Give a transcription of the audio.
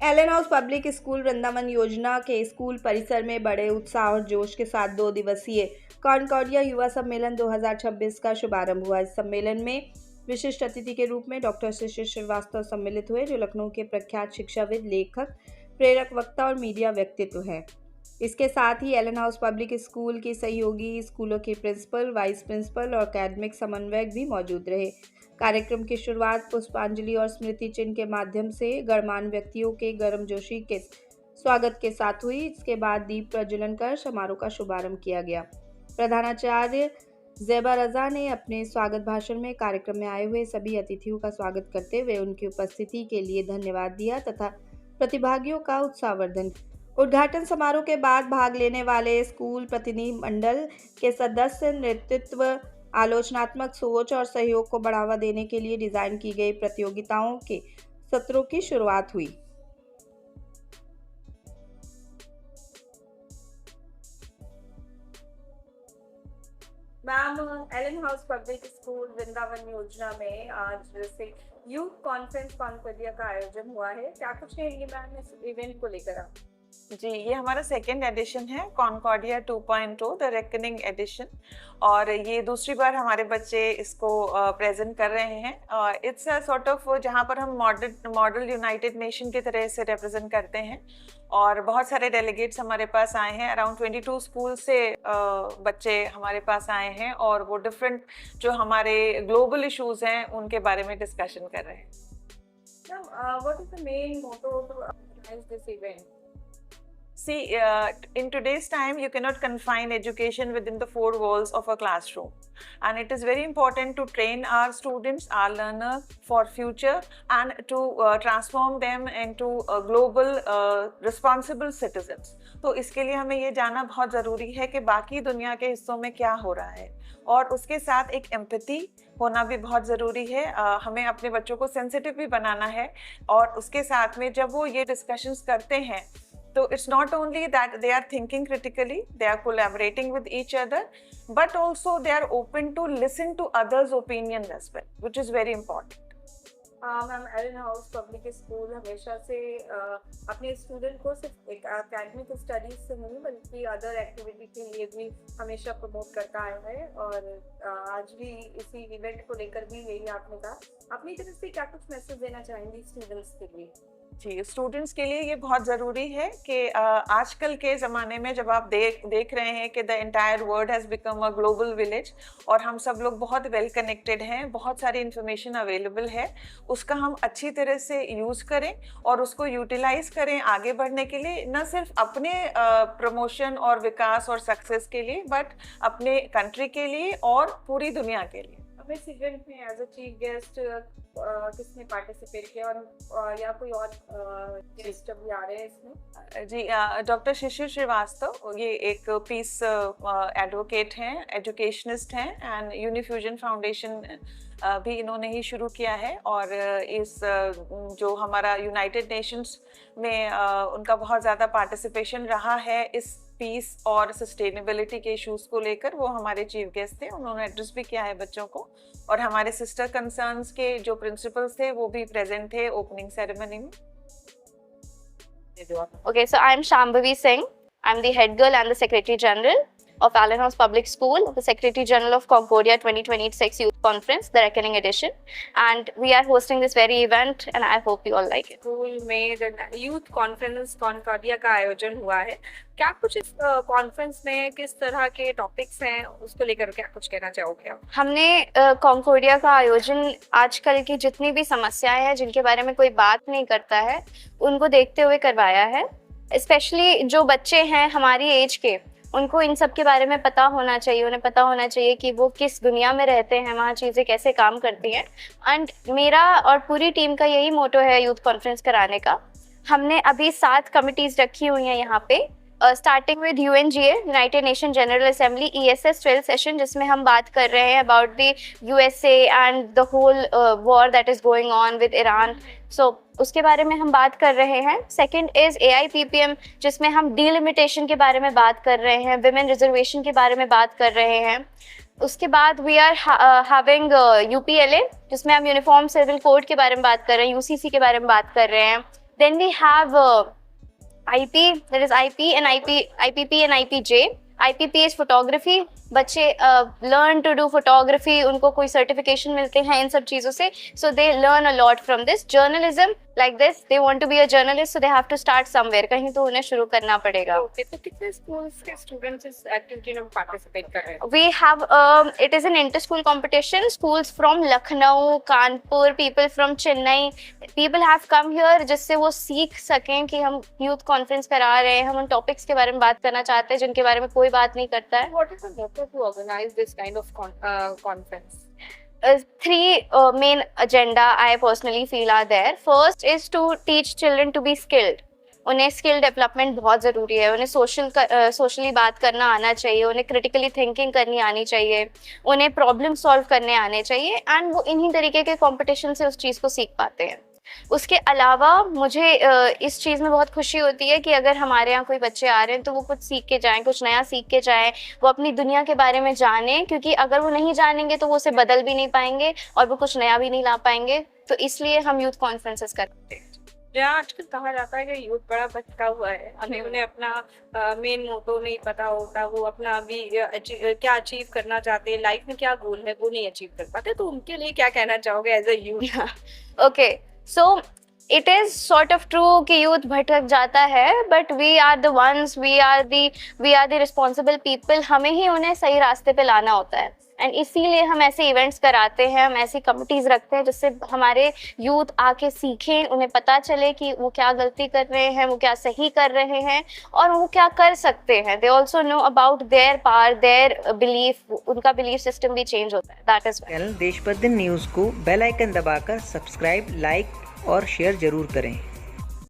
Elon house public school Vrindavan Yojana के school परिसर में बड़े उत्साह और जोश के साथ 2 दिवसीय कॉनकॉर्डिया युवा सम्मेलन 2026 का शुभारंभ हुआ। इस सम्मेलन में विशिष्ट अतिथि के रूप में डॉक्टर शिशिर श्रीवास्तव सम्मिलित हुए, जो लखनऊ के प्रख्यात शिक्षाविद, लेखक, प्रेरक वक्ता और मीडिया व्यक्तित्व हैं। इसके साथ ही एलन हाउस पब्लिक स्कूल के सहयोगी स्कूलों के प्रिंसिपल, वाइस प्रिंसिपल और अकादमिक समन्वयक भी मौजूद रहे। कार्यक्रम की शुरुआत पुष्पांजलि और स्मृति चिन्ह के माध्यम से गणमान्य व्यक्तियों के गर्मजोशी के स्वागत के साथ हुई। इसके बाद दीप प्रज्वलन कर समारोह का शुभारंभ किया गया। प्रधानाचार्य ज़ेबा रज़ा ने अपने स्वागत भाषण में कार्यक्रम में आए हुए सभी अतिथियों का स्वागत करते हुए उनकी उपस्थिति के लिए धन्यवाद दिया तथा प्रतिभागियों का उत्साहवर्धन। उद्घाटन समारोह के बाद भाग लेने वाले स्कूल प्रतिनिधि मंडल के सदस्य नेतृत्व, आलोचनात्मक सोच और सहयोग को बढ़ावा देने के लिए डिजाइन की गई प्रतियोगिताओं के सत्रों की शुरुआत हुई। Ma'am, Allen house public school Vrindavan Yojana में आज से यूथ कॉन्फ्रेंस कॉनकॉर्डिया का आयोजन हुआ है। क्या कुछ कहेंगे मैम इस इवेंट को लेकर आप? जी, ये हमारा सेकेंड एडिशन है कॉनकॉर्डिया 2.0 द रेकनिंग एडिशन, और ये दूसरी बार हमारे बच्चे इसको प्रेजेंट कर रहे हैं। इट्स अ सॉर्ट ऑफ जहाँ पर हम मॉडल यूनाइटेड नेशन की तरह से रिप्रेजेंट करते हैं, और बहुत सारे डेलीगेट्स हमारे पास आए हैं। अराउंड 22 स्कूल से बच्चे हमारे पास आए हैं, और वो डिफरेंट जो हमारे ग्लोबल इश्यूज हैं उनके बारे में डिस्कशन कर रहे हैं। What is the main motto to organise this event? See, in today's time, you cannot confine education within the four walls of a classroom. And it is very important to train our students, our learners for future, and to transform them into global responsible citizens. तो इसके लिए हमें ये जानना बहुत ज़रूरी है कि बाकी दुनिया के हिस्सों में क्या हो रहा है, और उसके साथ एक एम्पैथी होना भी बहुत ज़रूरी है। हमें अपने बच्चों को सेंसिटिव भी बनाना है, और उसके साथ में जब वो ये डिस्कशंस करते हैं तो it's not only that they are thinking critically, they are collaborating with each other, but also they are open to listen to others' opinions as well, which is very important. Ma'am, Allen house public school हमेशा से अपने student को सिर्फ एक academic studies से नहीं बल्कि other activity के लिए भी हमेशा प्रमोट करता आया है, और आज भी इसी इवेंट को लेकर भी यही आपने कहा। अपनी तरफ से क्या कुछ मैसेज देना चाहेंगी स्टूडेंट्स के लिए? जी, स्टूडेंट्स के लिए ये बहुत ज़रूरी है कि आजकल के ज़माने में जब आप देख रहे हैं कि the entire world has become a global village, और हम सब लोग बहुत वेल कनेक्टेड हैं, बहुत सारी इन्फॉर्मेशन अवेलेबल है, उसका हम अच्छी तरह से यूज़ करें और उसको यूटिलाइज करें आगे बढ़ने के लिए, न सिर्फ अपने प्रमोशन और विकास और सक्सेस के लिए, बट अपने कंट्री के लिए और पूरी दुनिया के लिए। अब इस इवेंट में एज अ चीफ गेस्ट किसने पार्टिसिपेट किया, और या कोई और गेस्ट भी आ रहे हैं इसमें? जी, डॉक्टर शिशिर श्रीवास्तव, ये एक पीस एडवोकेट हैं, एजुकेशनिस्ट हैं, एंड यूनिफ्यूजन फाउंडेशन भी इन्होंने ही शुरू किया है, और इस जो हमारा यूनाइटेड नेशंस में उनका बहुत ज़्यादा पार्टिसिपेशन रहा है इस पीस और सस्टेनेबिलिटी के इश्यूज को लेकर, वो हमारे चीफ गेस्ट थे। उन्होंने एड्रेस भी किया है बच्चों को, और हमारे सिस्टर कंसर्न्स के जो प्रिंसिपल्स थे वो भी प्रेजेंट थे ओपनिंग सेरेमनी में। Okay, so I'm Shambhavi Singh. I'm the head girl and the secretary general of Allen House Public School, the secretary general of Concordia 2026 Youth Conference, the Reckoning Edition, and we are hosting this very event, and I hope you all like it. School में youth conference Concordia का आयोजन हुआ है। क्या कुछ इस conference में किस तरह के टॉपिक्स हैं, उसको लेकर क्या कुछ कहना चाहोगे आप? हमने कॉन्कोर्डिया का आयोजन आजकल की जितनी भी समस्याएं हैं जिनके बारे में कोई बात नहीं करता है, उनको देखते हुए करवाया है। स्पेशली जो बच्चे हैं हमारी एज के, उनको इन सब के बारे में पता होना चाहिए। उन्हें पता होना चाहिए कि वो किस दुनिया में रहते हैं, वहाँ चीज़ें कैसे काम करती हैं। एंड मेरा और पूरी टीम का यही मोटो है यूथ कॉन्फ्रेंस कराने का। हमने अभी 7 कमिटीज़ रखी हुई हैं यहाँ पे, starting with UNGA, united nation general assembly ESS 12 session, जिसमें हम बात कर रहे हैं about the USA and the whole war that is going on with Iran. So उसके बारे में हम बात कर रहे हैं। सेकंड इज़ AIPPM, जिसमें हम डिलिमिटेशन के बारे में बात कर रहे हैं, विमेन रिजर्वेशन के बारे में बात कर रहे हैं। उसके बाद वी आर हैविंग UPLA, जिसमें हम यूनिफॉर्म सिविल कोड के बारे में बात कर रहे हैं, UCC के बारे में बात कर रहे हैं। Then we have IP, there is IP and IPP and IPJ. IPP is photography. बच्चे learn to do photography, उनको कोई certification मिलते हैं इन सब चीज़ों से, so they learn a lot from this. Journalism, like this, they want to be a journalist, so they have to start somewhere. कहीं तो उन्हें शुरू करना पड़ेगा. कितने schools के students इस activity में participate कर रहे हैं? We have it is an inter-school competition. Schools from Lucknow, Kanpur, people from Chennai, people have come here जिससे वो सीख सकें कि हम youth conference करा रहे हैं, हम उन topics के बारे में बात करना चाहते हैं जिनके बारे में कोई बात नहीं करता है. What is the motive to organize this kind of conference? Three main agenda I personally feel are there. First is to teach children to be skilled. उन्हें स्किल डेवलपमेंट बहुत ज़रूरी है. उन्हें सोशली बात करना आना चाहिए, उन्हें क्रिटिकली थिंकिंग करनी आनी चाहिए, उन्हें प्रॉब्लम सॉल्व करने आने चाहिए, एंड वो इन्हीं तरीके के कंपटीशन से उस चीज़ को सीख पाते हैं. उसके अलावा मुझे इस चीज़ में बहुत खुशी होती है कि अगर हमारे यहाँ कोई बच्चे आ रहे हैं तो वो कुछ सीख के जाएं, कुछ नया सीख के जाएं, वो अपनी दुनिया के बारे में जानें, क्योंकि अगर वो नहीं जानेंगे तो वो उसे बदल भी नहीं पाएंगे और वो कुछ नया भी नहीं ला पाएंगे. तो इसलिए हम यूथ कॉन्फ्रेंसेस करते हैं. जहाँ आजकल कहा जाता है कि यूथ बड़ा भटका हुआ है, उन्हें अपना मेन मोटो नहीं पता होता, वो अपना अभी क्या अचीव करना चाहते हैं, लाइफ में क्या गोल है वो नहीं अचीव कर पाते, तो उनके लिए क्या कहना चाहोगे as a youth? Okay, so it is sort of true कि यूथ भटक जाता है, but we are the ones, we are the responsible people. हमें ही उन्हें सही रास्ते पे लाना होता है, एंड इसीलिए हम ऐसे इवेंट्स कराते हैं, हम ऐसी कमिटीज़ रखते हैं जिससे हमारे यूथ आके सीखें, उन्हें पता चले कि वो क्या गलती कर रहे हैं, वो क्या सही कर रहे हैं और वो क्या कर सकते हैं. They also know about their power, their belief, उनका बिलीफ सिस्टम भी चेंज होता है. दैट इज चैनल देश पर दिन न्यूज़ को बेल आइकन दबाकर सब्सक्राइब, लाइक और शेयर जरूर करें.